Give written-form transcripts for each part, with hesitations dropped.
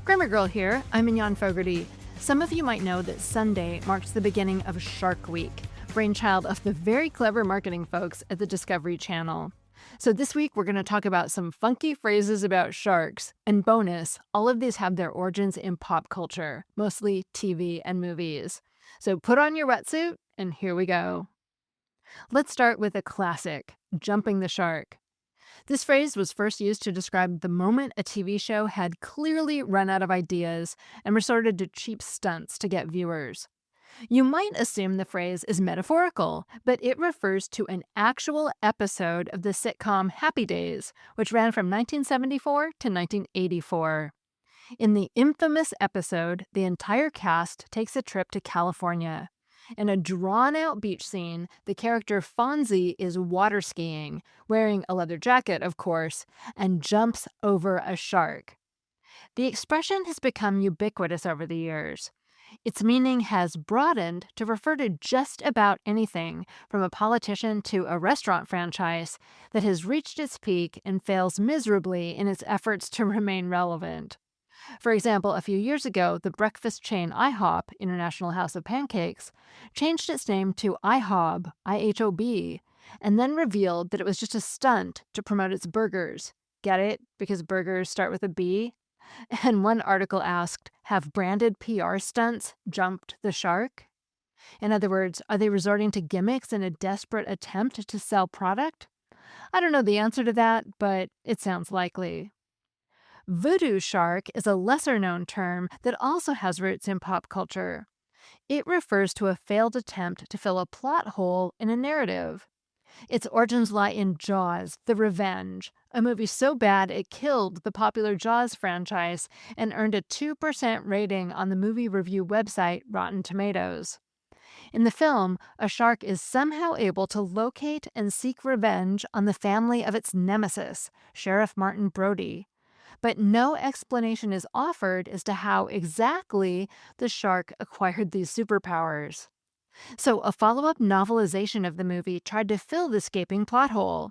Grammar Girl here. I'm Mignon Fogarty. Some of you might know that Sunday marks the beginning of Shark Week, brainchild of the very clever marketing folks at the Discovery Channel. So this week we're going to talk about some funky phrases about sharks. And bonus, all of these have their origins in pop culture, mostly TV and movies. So put on your wetsuit and here we go. Let's start with a classic, jumping the shark. This phrase was first used to describe the moment a TV show had clearly run out of ideas and resorted to cheap stunts to get viewers. You might assume the phrase is metaphorical, but it refers to an actual episode of the sitcom Happy Days, which ran from 1974 to 1984. In the infamous episode, the entire cast takes a trip to California. In a drawn-out beach scene, the character Fonzie is water skiing, wearing a leather jacket, of course, and jumps over a shark. The expression has become ubiquitous over the years. Its meaning has broadened to refer to just about anything, from a politician to a restaurant franchise, that has reached its peak and fails miserably in its efforts to remain relevant. For example, a few years ago, the breakfast chain IHOP, International House of Pancakes, changed its name to IHOB, IHOB, and then revealed that it was just a stunt to promote its burgers. Get it? Because burgers start with a B? And one article asked, have branded PR stunts jumped the shark? In other words, are they resorting to gimmicks in a desperate attempt to sell product? I don't know the answer to that, but it sounds likely. Voodoo Shark is a lesser-known term that also has roots in pop culture. It refers to a failed attempt to fill a plot hole in a narrative. Its origins lie in Jaws: The Revenge, a movie so bad it killed the popular Jaws franchise and earned a 2% rating on the movie review website Rotten Tomatoes. In the film, a shark is somehow able to locate and seek revenge on the family of its nemesis, Sheriff Martin Brody. But no explanation is offered as to how exactly the shark acquired these superpowers. So a follow-up novelization of the movie tried to fill this gaping plot hole.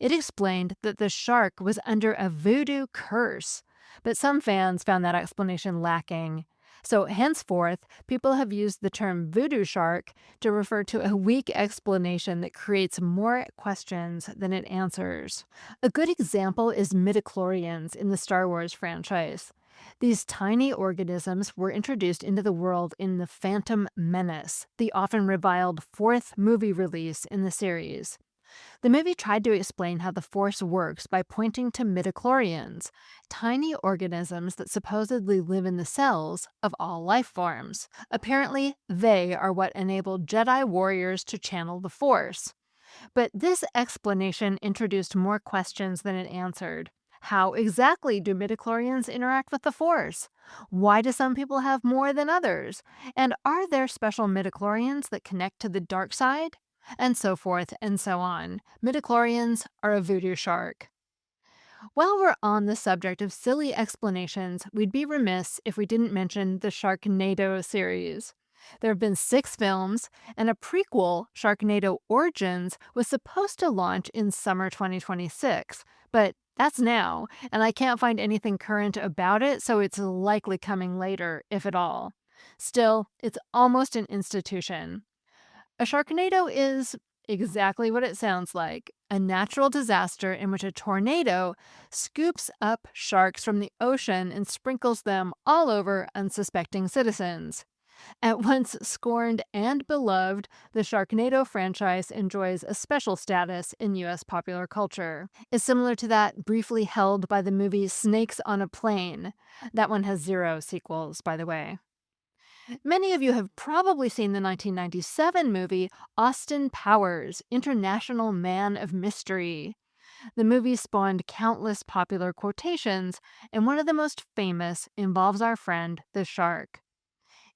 It explained that the shark was under a voodoo curse, but some fans found that explanation lacking. So henceforth, people have used the term voodoo shark to refer to a weak explanation that creates more questions than it answers. A good example is midichlorians in the Star Wars franchise. These tiny organisms were introduced into the world in The Phantom Menace, the often reviled fourth movie release in the series. The movie tried to explain how the Force works by pointing to midichlorians, tiny organisms that supposedly live in the cells of all life forms. Apparently, they are what enabled Jedi warriors to channel the Force. But this explanation introduced more questions than it answered. How exactly do midichlorians interact with the Force? Why do some people have more than others? And are there special midichlorians that connect to the dark side? And so forth and so on. Midichlorians are a voodoo shark. While we're on the subject of silly explanations, we'd be remiss if we didn't mention the Sharknado series. There have been 6 films, and a prequel, Sharknado Origins, was supposed to launch in summer 2026, but that's now, and I can't find anything current about it, so it's likely coming later, if at all. Still, it's almost an institution. A Sharknado is exactly what it sounds like, a natural disaster in which a tornado scoops up sharks from the ocean and sprinkles them all over unsuspecting citizens. At once scorned and beloved, the Sharknado franchise enjoys a special status in U.S. popular culture. It's similar to that briefly held by the movie Snakes on a Plane. That one has 0 sequels, by the way. Many of you have probably seen the 1997 movie Austin Powers, International Man of Mystery. The movie spawned countless popular quotations, and one of the most famous involves our friend, the shark.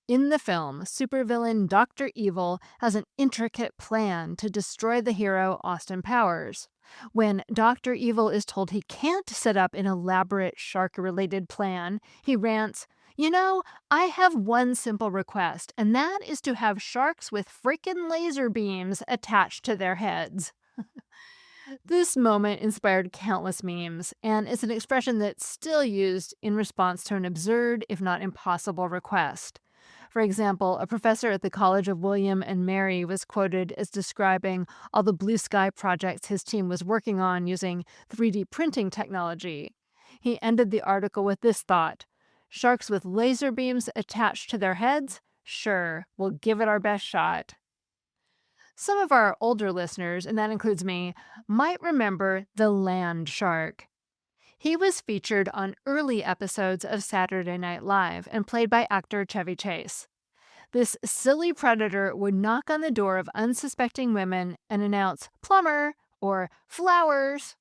In the film, supervillain Dr. Evil has an intricate plan to destroy the hero Austin Powers. When Dr. Evil is told he can't set up an elaborate shark-related plan, he rants, "You know, I have one simple request, and that is to have sharks with freakin' laser beams attached to their heads." This moment inspired countless memes, and it's an expression that's still used in response to an absurd, if not impossible, request. For example, a professor at the College of William and Mary was quoted as describing all the blue sky projects his team was working on using 3D printing technology. He ended the article with this thought: "Sharks with laser beams attached to their heads? Sure, we'll give it our best shot." Some of our older listeners, and that includes me, might remember the land shark. He was featured on early episodes of Saturday Night Live and played by actor Chevy Chase. This silly predator would knock on the door of unsuspecting women and announce "plumber" or "flowers."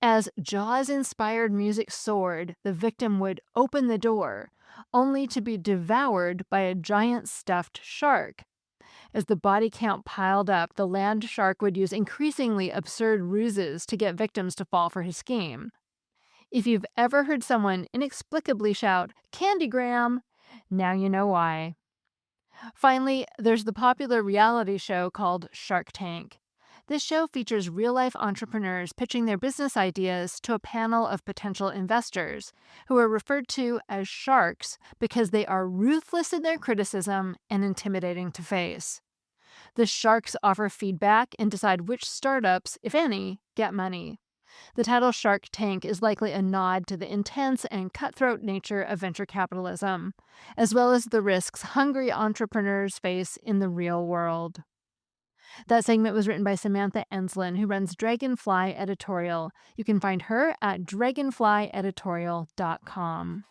As Jaws-inspired music soared, the victim would open the door, only to be devoured by a giant stuffed shark. As the body count piled up, the land shark would use increasingly absurd ruses to get victims to fall for his scheme. If you've ever heard someone inexplicably shout, "Candygram," now you know why. Finally, there's the popular reality show called Shark Tank. This show features real-life entrepreneurs pitching their business ideas to a panel of potential investors, who are referred to as sharks because they are ruthless in their criticism and intimidating to face. The sharks offer feedback and decide which startups, if any, get money. The title Shark Tank is likely a nod to the intense and cutthroat nature of venture capitalism, as well as the risks hungry entrepreneurs face in the real world. That segment was written by Samantha Enslin, who runs Dragonfly Editorial. You can find her at dragonflyeditorial.com.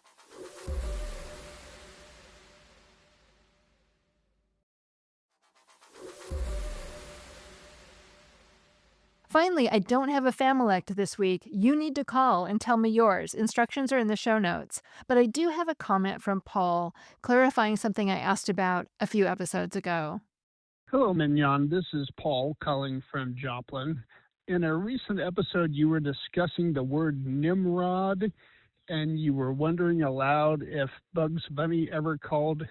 Finally, I don't have a FAMILECT this week. You need to call and tell me yours. Instructions are in the show notes. But I do have a comment from Paul clarifying something I asked about a few episodes ago. Hello, Mignon. This is Paul calling from Joplin. In a recent episode, you were discussing the word Nimrod, and you were wondering aloud if Bugs Bunny ever called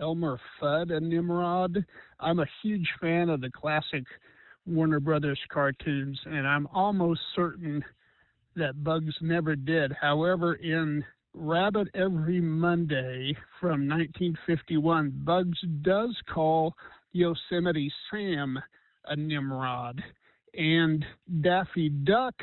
Elmer Fudd a Nimrod. I'm a huge fan of the classic Warner Brothers cartoons, and I'm almost certain that Bugs never did. However, in Rabbit Every Monday from 1951, Bugs does call Yosemite Sam a Nimrod, and Daffy Duck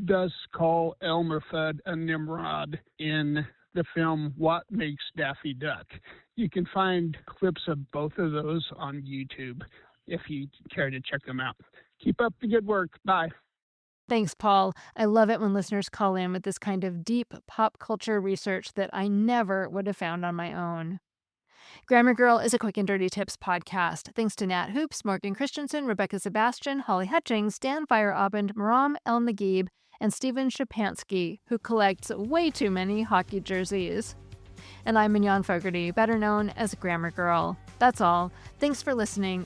does call Elmer Fudd a Nimrod in the film What Makes Daffy Duck. You can find clips of both of those on YouTube if you care to check them out. Keep up the good work. Bye. Thanks, Paul. I love it when listeners call in with this kind of deep pop culture research that I never would have found on my own. Grammar Girl is a quick and dirty tips podcast. Thanks to Nat Hoops, Morgan Christianson, Rebekah Sebastian, Holly Hutchings, Dan Feierabend, Maram, Elnagheeb, and Stephen Schapansky, who collects way too many hockey jerseys. And I'm Mignon Fogarty, better known as Grammar Girl. That's all. Thanks for listening.